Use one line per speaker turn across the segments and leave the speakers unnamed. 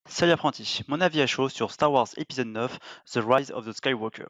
Salut apprenti, mon avis à chaud sur Star Wars épisode 9, The Rise of the Skywalker.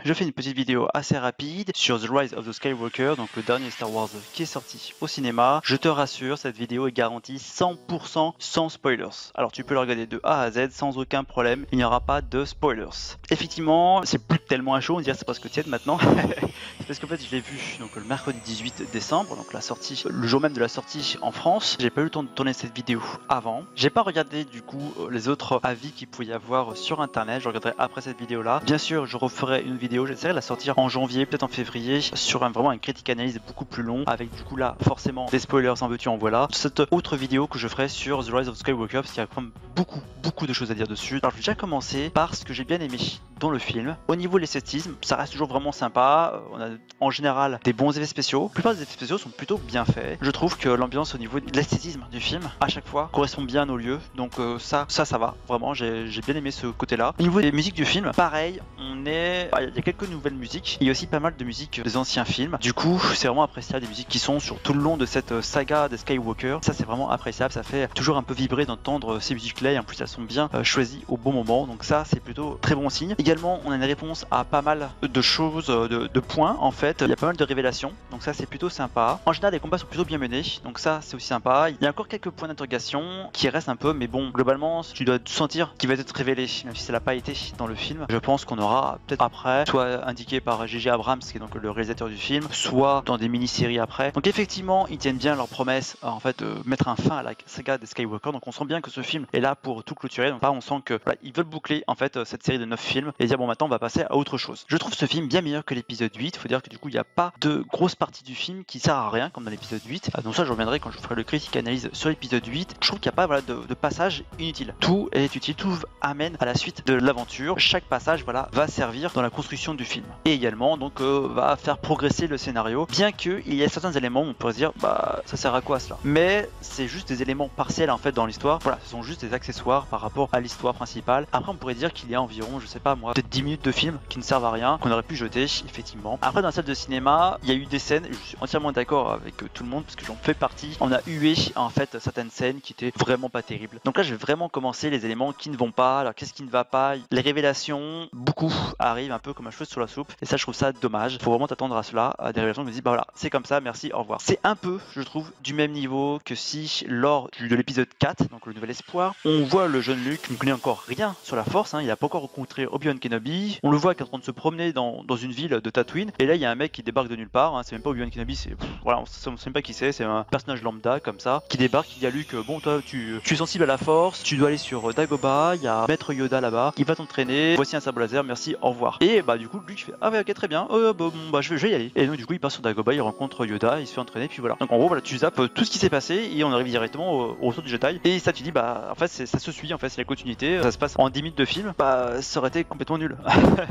Je fais une petite vidéo assez rapide sur The Rise of the Skywalker, donc le dernier Star Wars qui est sorti au cinéma. Je te rassure, cette vidéo est garantie 100% sans spoilers. Alors tu peux le regarder de A à Z sans aucun problème, il n'y aura pas de spoilers. Effectivement, c'est plus tellement à chaud, on dirait que c'est presque tiède maintenant. C'est parce qu'en fait je l'ai vu donc, le mercredi 18 décembre, donc la sortie, le jour même de la sortie en France. J'ai pas eu le temps de tourner cette vidéo avant. J'ai pas regardé du coup les autres avis qu'il pouvait y avoir sur internet, je regarderai après cette vidéo là. Bien sûr, je referai une vidéo, j'essaierai de la sortir en janvier, peut-être en février, sur vraiment une critique analyse beaucoup plus long, avec du coup là forcément des spoilers en veux-tu en voilà. Cette autre vidéo que je ferai sur The Rise of Skywalker, parce qu'il y a quand même beaucoup de choses à dire dessus. Alors je vais déjà commencer par ce que j'ai bien aimé dans le film. Au niveau de l'esthétisme, ça reste toujours vraiment sympa. On a en général des bons effets spéciaux. La plupart des effets spéciaux sont plutôt bien faits. Je trouve que l'ambiance au niveau de l'esthétisme du film, à chaque fois, correspond bien au lieu. Donc ça va. Vraiment, j'ai bien aimé ce côté-là. Au niveau des musiques du film, pareil, il y a quelques nouvelles musiques. Il y a aussi pas mal de musiques des anciens films. Du coup, c'est vraiment appréciable, des musiques qui sont sur tout le long de cette saga des Skywalker. Ça, c'est vraiment appréciable. Ça fait toujours un peu vibrer d'entendre ces musiques-là. Et en plus, elles sont bien choisies au bon moment. Donc ça, c'est plutôt très bon signe. Également, on a une réponse à pas mal de choses, de points. En fait, il y a pas mal de révélations. Donc ça, c'est plutôt sympa. En général, les combats sont plutôt bien menés. Donc ça, c'est aussi sympa. Il y a encore quelques points d'interrogation qui restent un peu. Mais bon, globalement, tu dois sentir qu'il va être révélé. Même si ça l'a pas été dans le film. Je pense qu'on aura peut-être après, soit indiqué par J.J. Abrams, qui est donc le réalisateur du film, soit dans des mini-séries après. Donc effectivement, ils tiennent bien leur promesse, en fait, de mettre un fin à la saga des Skywalker. Donc on sent bien que ce film est là pour tout clôturer. Donc là, on sent que voilà, ils veulent boucler en fait cette série de 9 films et dire bon, maintenant on va passer à autre chose. Je trouve ce film bien meilleur que l'épisode 8. Faut dire que du coup, il n'y a pas de grosse partie du film qui sert à rien comme dans l'épisode 8. Donc ça, je reviendrai quand je ferai le critique analyse sur l'épisode 8. Je trouve qu'il n'y a pas voilà, de passage inutile. Tout est utile, tout amène à la suite de l'aventure. Chaque passage voilà, va servir dans la construction du film. Et également donc va faire progresser le scénario, bien qu'il y ait certains éléments où on pourrait se dire bah ça sert à quoi cela, mais c'est juste des éléments partiels en fait dans l'histoire. Voilà, ce sont juste des accessoires par rapport à l'histoire principale. Après on pourrait dire qu'il y a environ, je sais pas moi, peut-être 10 minutes de film qui ne servent à rien, qu'on aurait pu jeter effectivement. Après dans la salle de cinéma, il y a eu des scènes, et je suis entièrement d'accord avec tout le monde parce que j'en fais partie, on a hué en fait certaines scènes qui étaient vraiment pas terribles. Donc là je vais vraiment commencer les éléments qui ne vont pas. Alors qu'est-ce qui ne va pas? Les révélations, beaucoup arrivent un peu comme un cheveu sur la soupe, et ça je trouve ça dommage. Faut vraiment t'attendre à cela, à des révélations qui me disent bah voilà, c'est comme ça, merci, au revoir. C'est un peu, je trouve, du même niveau que si lors de l'épisode 4, donc le nouvel espoir, on voit le jeune Luke qui ne connaît encore rien sur la force, il a pas encore rencontré Obi-Wan Kenobi, on le voit qui est en train de se promener dans une ville de Tatooine, et là il y a un mec qui débarque de nulle part, c'est même pas Obi-Wan Kenobi, voilà, on sait même pas qui c'est un personnage lambda comme ça, qui débarque, qui dit à Luke bon toi tu es sensible à la force, tu dois aller sur Dagobah, il y a Maître Yoda là-bas, il va t'entraîner, voici un sabre laser, merci, au revoir. Et bah du coup Luke fait ah ouais ok très bien, je vais y aller. Et donc du coup il passe sur Dagobah, il rencontre Yoda, il se fait entraîner, puis voilà. Donc en gros voilà, tu zappes tout ce qui s'est passé et on arrive directement au retour du Jedi. Et ça tu dis bah en fait ça se suit, en fait c'est la continuité, ça se passe en 10 minutes de film, bah ça aurait été complètement nul.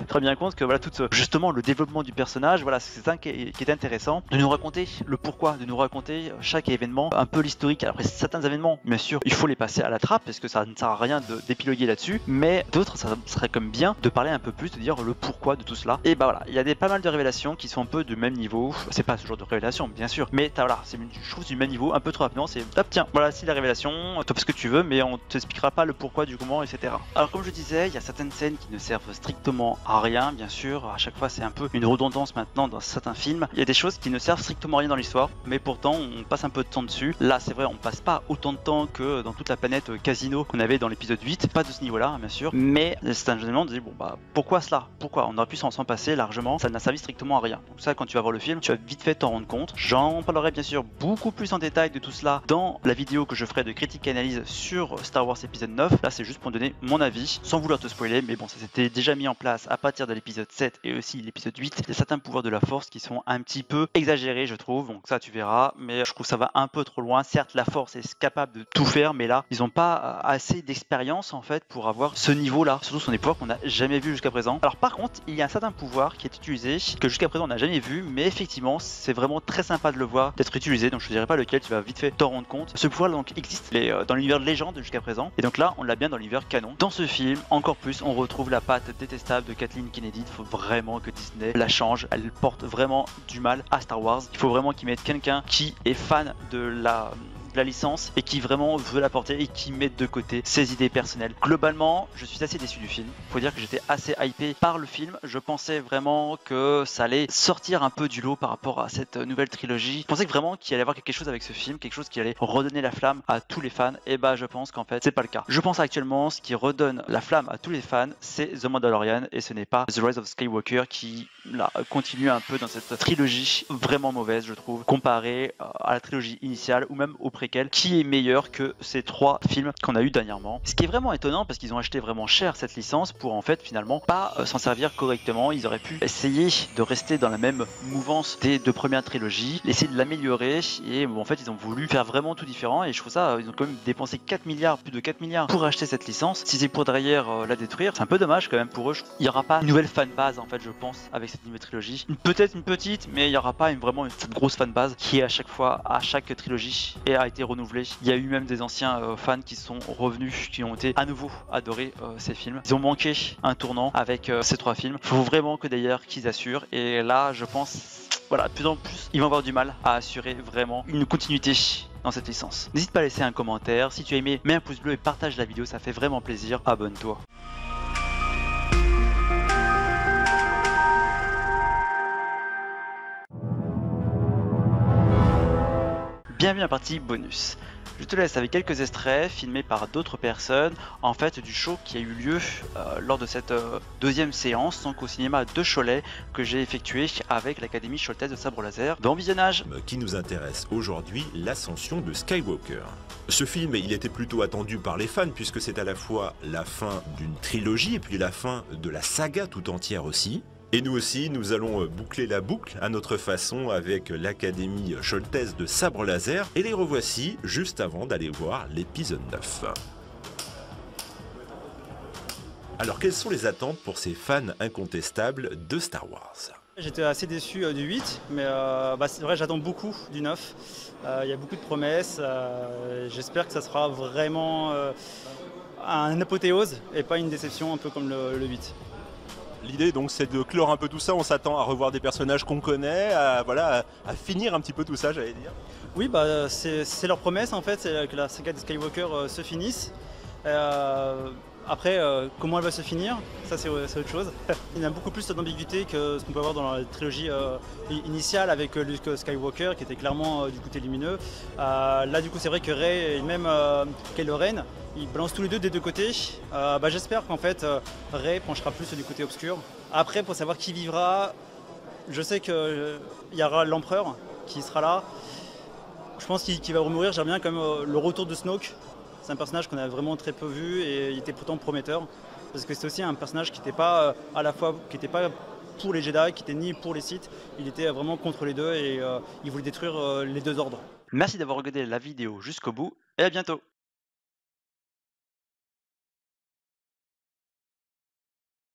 Très bien compte que voilà tout justement le développement du personnage, voilà c'est ça qui est intéressant, de nous raconter le pourquoi, de nous raconter chaque événement, un peu l'historique. Après certains événements, bien sûr, il faut les passer à la trappe parce que ça ne sert à rien d'épiloguer là-dessus, mais d'autres ça serait comme bien de parler un peu plus, de dire le pourquoi de tout cela. Et bah voilà, il y a pas mal de révélations qui sont un peu du même niveau. C'est pas ce genre de révélation, bien sûr, mais voilà, je trouve du même niveau, un peu trop rapidement. C'est hop, tiens, voilà, si la révélation, toi fais ce que tu veux, mais on t'expliquera pas le pourquoi du comment, etc. Alors, comme je disais, il y a certaines scènes qui ne servent strictement à rien, bien sûr. À chaque fois, c'est un peu une redondance maintenant dans certains films. Il y a des choses qui ne servent strictement à rien dans l'histoire, mais pourtant, on passe un peu de temps dessus. Là, c'est vrai, on passe pas autant de temps que dans toute la planète Casino qu'on avait dans l'épisode 8. Pas de ce niveau-là, bien sûr, mais c'est un élément de dire bon bah pourquoi cela, pourquoi on aurait pu s'en passer largement, ça n'a servi strictement à rien. Donc ça, quand tu vas voir le film, tu vas vite fait t'en rendre compte. J'en parlerai bien sûr beaucoup plus en détail de tout cela dans la vidéo que je ferai de critique et analyse sur Star Wars épisode 9. Là c'est juste pour donner mon avis sans vouloir te spoiler, mais bon ça c'était avait déjà mis en place à partir de l'épisode 7 et aussi l'épisode 8, il y a certains pouvoirs de la force qui sont un petit peu exagérés, je trouve, donc ça tu verras, mais je trouve que ça va un peu trop loin. Certes, la force est capable de tout faire, mais là, ils n'ont pas assez d'expérience en fait pour avoir ce niveau-là. Surtout ce sont des pouvoirs qu'on n'a jamais vu jusqu'à présent. Alors par contre, il y a un certain pouvoir qui est utilisé, que jusqu'à présent on n'a jamais vu, mais effectivement, c'est vraiment très sympa de le voir, d'être utilisé, donc je ne dirais pas lequel, tu vas vite fait t'en rendre compte. Ce pouvoir donc existe dans l'univers de légende jusqu'à présent, et donc là, on l'a bien dans l'univers canon. Dans ce film, encore plus, on retrouve la patte détestable de Kathleen Kennedy. Il faut vraiment que Disney la change. Elle porte vraiment du mal à Star Wars. Il faut vraiment qu'ils mettent quelqu'un qui est fan de la licence et qui vraiment veut la porter et qui met de côté ses idées personnelles. Globalement, je suis assez déçu du film. Faut dire que j'étais assez hypé par le film. Je pensais vraiment que ça allait sortir un peu du lot par rapport à cette nouvelle trilogie. Je pensais vraiment qu'il allait y avoir quelque chose avec ce film, quelque chose qui allait redonner la flamme à tous les fans. Et bah, je pense qu'en fait, c'est pas le cas. Je pense actuellement, ce qui redonne la flamme à tous les fans, c'est The Mandalorian et ce n'est pas The Rise of Skywalker qui là continue un peu dans cette trilogie vraiment mauvaise, je trouve, comparée à la trilogie initiale ou même au préquel, qui est meilleur que ces 3 films qu'on a eu dernièrement. Ce qui est vraiment étonnant parce qu'ils ont acheté vraiment cher cette licence pour en fait finalement pas s'en servir correctement. Ils auraient pu essayer de rester dans la même mouvance des 2 premières trilogies, essayer de l'améliorer et bon, en fait ils ont voulu faire vraiment tout différent et je trouve ça, ils ont quand même dépensé 4 milliards, plus de 4 milliards pour acheter cette licence. Si c'est pour derrière la détruire, c'est un peu dommage quand même pour eux. Il n'y aura pas une nouvelle fanbase en fait, je pense, avec cette nouvelle trilogie. Peut-être une petite, mais il n'y aura pas vraiment cette grosse fanbase qui est à chaque fois, à chaque trilogie et a été renouvelée. Il y a eu même des anciens fans qui sont revenus, qui ont été à nouveau adorés ces films. Ils ont manqué un tournant avec ces 3 films. Il faut vraiment que d'ailleurs qu'ils assurent. Et là, je pense, voilà, de plus en plus, ils vont avoir du mal à assurer vraiment une continuité dans cette licence. N'hésite pas à laisser un commentaire. Si tu as aimé, mets un pouce bleu et partage la vidéo, ça fait vraiment plaisir. Abonne-toi. Bienvenue à la partie bonus. Je te laisse avec quelques extraits filmés par d'autres personnes, en fait du show qui a eu lieu lors de cette deuxième séance, donc au cinéma de Cholet, que j'ai effectué avec l'Académie Choltaise de Sabre Laser. Bon visionnage.
Qui nous intéresse aujourd'hui, l'ascension de Skywalker. Ce film, il était plutôt attendu par les fans puisque c'est à la fois la fin d'une trilogie et puis la fin de la saga tout entière aussi. Et nous aussi, nous allons boucler la boucle à notre façon avec l'Académie Choltaise de Sabre Laser. Et les revoici juste avant d'aller voir l'épisode 9. Alors, quelles sont les attentes pour ces fans incontestables de Star Wars ?
J'étais assez déçu du 8, mais c'est vrai, j'attends beaucoup du 9. Il y a beaucoup de promesses. J'espère que ça sera vraiment un apothéose et pas une déception un peu comme le 8.
L'idée donc c'est de clore un peu tout ça, on s'attend à revoir des personnages qu'on connaît, à finir un petit peu tout ça, j'allais dire.
Oui, c'est leur promesse en fait, c'est que la saga de Skywalker se finisse. Après, comment elle va se finir, ça c'est autre chose. Il y a beaucoup plus d'ambiguïté que ce qu'on peut avoir dans la trilogie initiale avec Luke Skywalker qui était clairement du côté lumineux. Là du coup c'est vrai que Rey et même Kylo Ren, ils balancent tous les deux des 2 côtés. J'espère qu'en fait Rey penchera plus du côté obscur. Après pour savoir qui vivra, je sais qu'il y aura l'empereur qui sera là. Je pense qu'il va remourir, j'aimerais bien quand même le retour de Snoke. C'est un personnage qu'on a vraiment très peu vu et il était pourtant prometteur. Parce que c'est aussi un personnage qui n'était pas à la fois, qui n'était pas pour les Jedi, qui n'était ni pour les Sith. Il était vraiment contre les deux et il voulait détruire les 2 ordres.
Merci d'avoir regardé la vidéo jusqu'au bout et à bientôt.